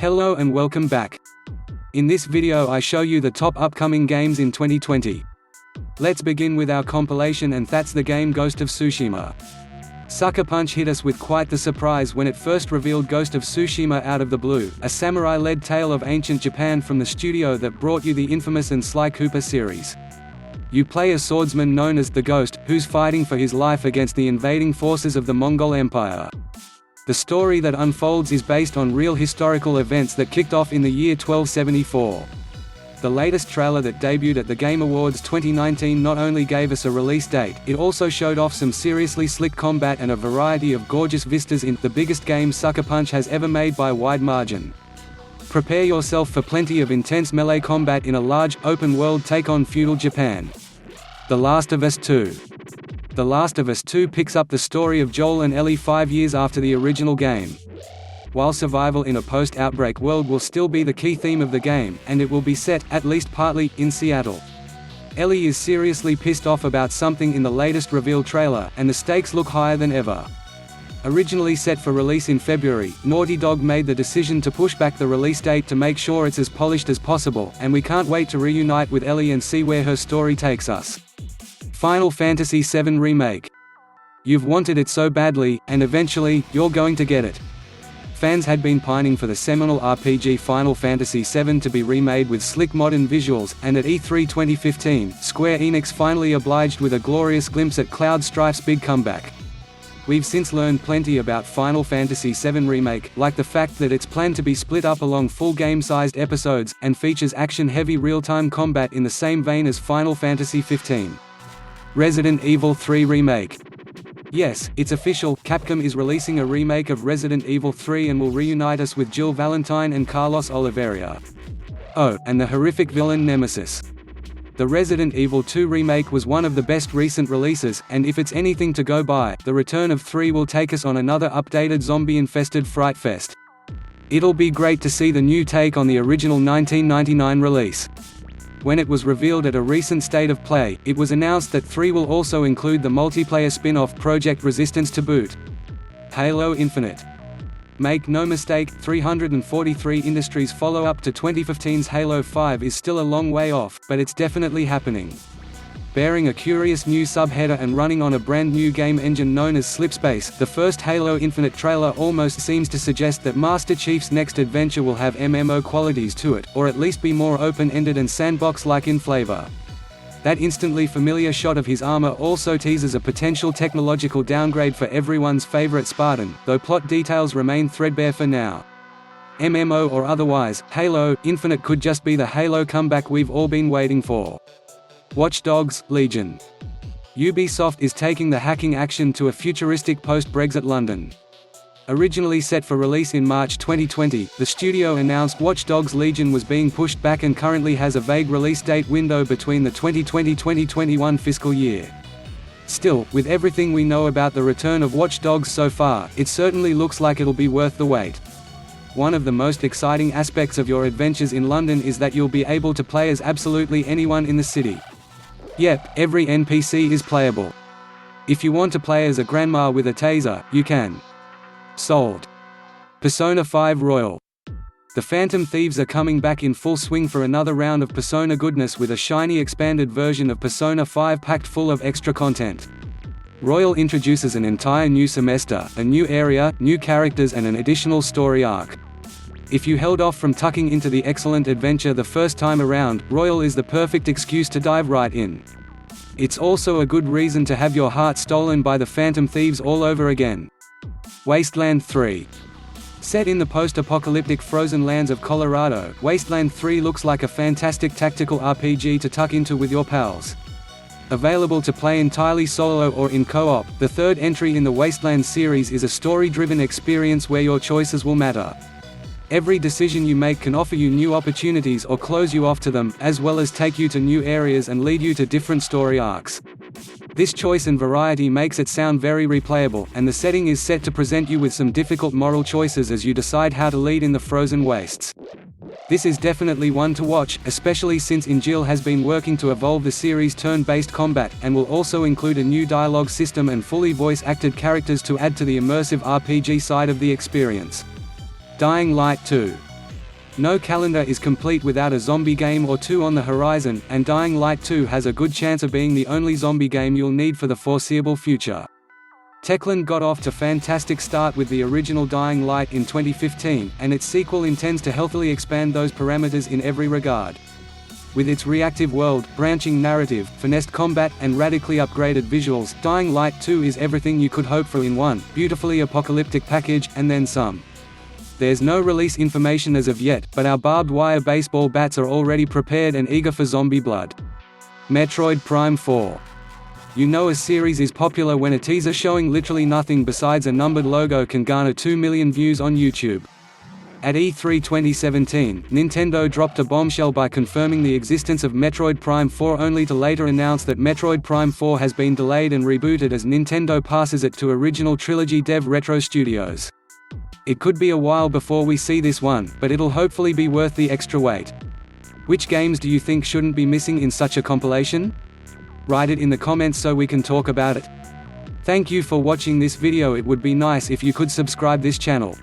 Hello and welcome back. In this video I show you the top upcoming games in 2020. Let's begin with our compilation, and that's the game Ghost of Tsushima. Sucker Punch hit us with quite the surprise when it first revealed Ghost of Tsushima out of the blue, a samurai-led tale of ancient Japan from the studio that brought you the infamous and Sly Cooper series. You play a swordsman known as the Ghost, who's fighting for his life against the invading forces of the Mongol Empire. The story that unfolds is based on real historical events that kicked off in the year 1274. The latest trailer that debuted at the Game Awards 2019 not only gave us a release date, it also showed off some seriously slick combat and a variety of gorgeous vistas in the biggest game Sucker Punch has ever made by a wide margin. Prepare yourself for plenty of intense melee combat in a large, open-world take on feudal Japan. The Last of Us 2. The Last of Us 2 picks up the story of Joel and Ellie 5 years after the original game. While survival in a post-outbreak world will still be the key theme of the game, and it will be set, at least partly, in Seattle. Ellie is seriously pissed off about something in the latest reveal trailer, and the stakes look higher than ever. Originally set for release in February, Naughty Dog made the decision to push back the release date to make sure it's as polished as possible, and we can't wait to reunite with Ellie and see where her story takes us. Final Fantasy VII Remake. You've wanted it so badly, and eventually, you're going to get it. Fans had been pining for the seminal RPG Final Fantasy VII to be remade with slick modern visuals, and at E3 2015, Square Enix finally obliged with a glorious glimpse at Cloud Strife's big comeback. We've since learned plenty about Final Fantasy VII Remake, like the fact that it's planned to be split up along full game-sized episodes, and features action-heavy real-time combat in the same vein as Final Fantasy XV. Resident Evil 3 Remake. Yes, it's official, Capcom is releasing a remake of Resident Evil 3 and will reunite us with Jill Valentine and Carlos Oliveira. Oh, and the horrific villain Nemesis. The Resident Evil 2 remake was one of the best recent releases, and if it's anything to go by, the return of 3 will take us on another updated zombie-infested fright fest. It'll be great to see the new take on the original 1999 release. When it was revealed at a recent State of Play, it was announced that 3 will also include the multiplayer spin-off Project Resistance to boot. Halo Infinite. Make no mistake, 343 Industries' follow-up to 2015's Halo 5 is still a long way off, but it's definitely happening. Bearing a curious new subheader and running on a brand new game engine known as Slipspace, the first Halo Infinite trailer almost seems to suggest that Master Chief's next adventure will have MMO qualities to it, or at least be more open-ended and sandbox-like in flavor. That instantly familiar shot of his armor also teases a potential technological downgrade for everyone's favorite Spartan, though plot details remain threadbare for now. MMO or otherwise, Halo Infinite could just be the Halo comeback we've all been waiting for. Watch Dogs Legion. Ubisoft is taking the hacking action to a futuristic post-Brexit London. Originally set for release in March 2020, the studio announced Watch Dogs Legion was being pushed back and currently has a vague release date window between the 2020-2021 fiscal year. Still, with everything we know about the return of Watch Dogs so far, it certainly looks like it'll be worth the wait. One of the most exciting aspects of your adventures in London is that you'll be able to play as absolutely anyone in the city. Yep, every NPC is playable. If you want to play as a grandma with a taser, you can. Sold. Persona 5 Royal. The Phantom Thieves are coming back in full swing for another round of Persona goodness with a shiny expanded version of Persona 5 packed full of extra content. Royal introduces an entire new semester, a new area, new characters and an additional story arc. If you held off from tucking into the excellent adventure the first time around, Royal is the perfect excuse to dive right in. It's also a good reason to have your heart stolen by the Phantom Thieves all over again. Wasteland 3. Set in the post-apocalyptic frozen lands of Colorado, Wasteland 3 looks like a fantastic tactical RPG to tuck into with your pals. Available to play entirely solo or in co-op, the third entry in the Wasteland series is a story-driven experience where your choices will matter. Every decision you make can offer you new opportunities or close you off to them, as well as take you to new areas and lead you to different story arcs. This choice and variety makes it sound very replayable, and the setting is set to present you with some difficult moral choices as you decide how to lead in the frozen wastes. This is definitely one to watch, especially since Injil has been working to evolve the series' turn-based combat, and will also include a new dialogue system and fully voice-acted characters to add to the immersive RPG side of the experience. Dying Light 2. No calendar is complete without a zombie game or two on the horizon, and Dying Light 2 has a good chance of being the only zombie game you'll need for the foreseeable future. Techland got off to a fantastic start with the original Dying Light in 2015, and its sequel intends to healthily expand those parameters in every regard. With its reactive world, branching narrative, finessed combat, and radically upgraded visuals, Dying Light 2 is everything you could hope for in one beautifully apocalyptic package, and then some. There's no release information as of yet, but our barbed wire baseball bats are already prepared and eager for zombie blood. Metroid Prime 4. You know a series is popular when a teaser showing literally nothing besides a numbered logo can garner 2 million views on YouTube. At E3 2017, Nintendo dropped a bombshell by confirming the existence of Metroid Prime 4 only to later announce that Metroid Prime 4 has been delayed and rebooted as Nintendo passes it to original trilogy dev Retro Studios. It could be a while before we see this one, but it'll hopefully be worth the extra wait. Which games do you think shouldn't be missing in such a compilation? Write it in the comments so we can talk about it. Thank you for watching this video. It would be nice if you could subscribe this channel.